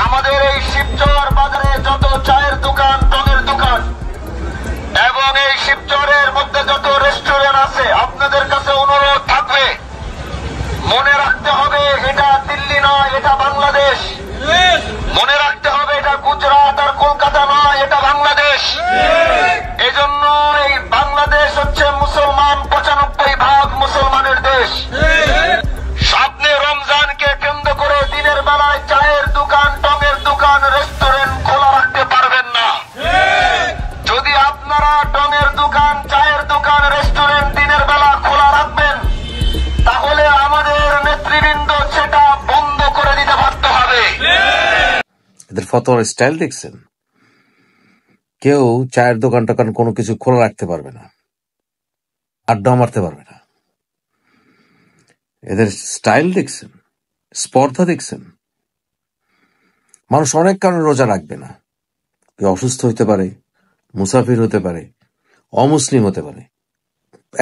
আমাদের এই শিবচর বাজারে যত চায়ের দোকান, টঙের দোকান এবং এই শিবচরের মধ্যে যত রেস্টুরেন্ট আছে, আপনাদের কাছে অনুরোধ থাকবে, মনে রাখতে হবে এটা দিল্লি নয়, এটা বাংলাদেশ। মনে রাখতে হবে এটা গুজরাট আর কলকাতা নয়, এটা বাংলাদেশ। এজন্য এই বাংলাদেশ হচ্ছে মুসলমান, 95% মুসলমানের দেশ। সামনে রমজানকে কেন্দ্র করে দিনের বেলায় চায়ের দোকান, টঙের দোকান, রেস্টুরেন্ট খোলা রাখতে পারবেন না। যদি আপনারা টঙের দোকান, চায়ের দোকান, রেস্টুরেন্ট দিনের বেলা খোলা রাখবেন, তাহলে আমাদের নেতৃবৃন্দ সেটা বন্ধ করে দিতে বাধ্য হবে। এদের ফতোয়ার স্টাইল দেখছেন? কেউ চায়ের দোকান টোকান কোনো কিছু খোলা রাখতে পারবে না, আড্ডা মারতে পারবে না। এদের স্টাইল দেখছেন, স্পর্ধা দেখছেন। মানুষ অনেক কারণে রোজা রাখবে না। কেউ অসুস্থ হতে পারে, মুসাফির হতে পারে, অমুসলিম হতে পারে।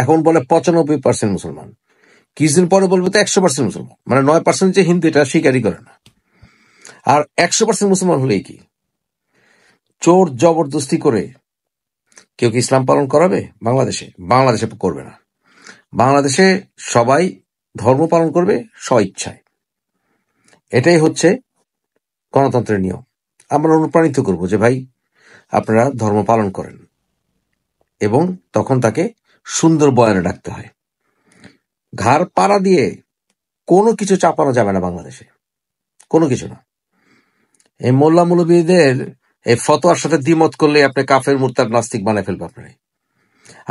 এখন বলে 95% মুসলমান, কিছুদিন পরে বলবে তো 100% মুসলমান। মানে 9% যে হিন্দু এটা স্বীকারই করে না। আর 100% মুসলমান হলেই কি চোর জবরদস্তি করে কেউ কি ইসলাম পালন করাবে? বাংলাদেশে করবে না। বাংলাদেশে সবাই ধর্ম পালন করবে স্বইচ্ছায়। এটাই হচ্ছে গণতন্ত্রের নিয়ম। আমরা অনুপ্রাণিত করব যে ভাই আপনারা ধর্ম পালন করেন, এবং তখন তাকে সুন্দর বয়ানে ডাকতে হয়। ঘাড় পাড়া দিয়ে কোনো কিছু চাপানো যাবে না বাংলাদেশে, কোনো কিছু না। এই মোল্লা মৌলবীদের এই ফতোয়ার সাথে দ্বিমত করলে আপনি কাফের, মুরতাদ, নাস্তিক বানায় ফেলবে আপনার।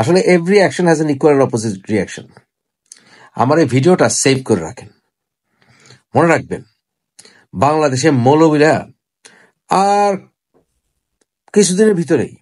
আসলে every action has an equal and opposite reaction. আমার এই ভিডিওটা সেভ করে রাখেন, মনে রাখবেন বাংলাদেশে মৌলবীরা আর কিছুদিনের ভিতরেই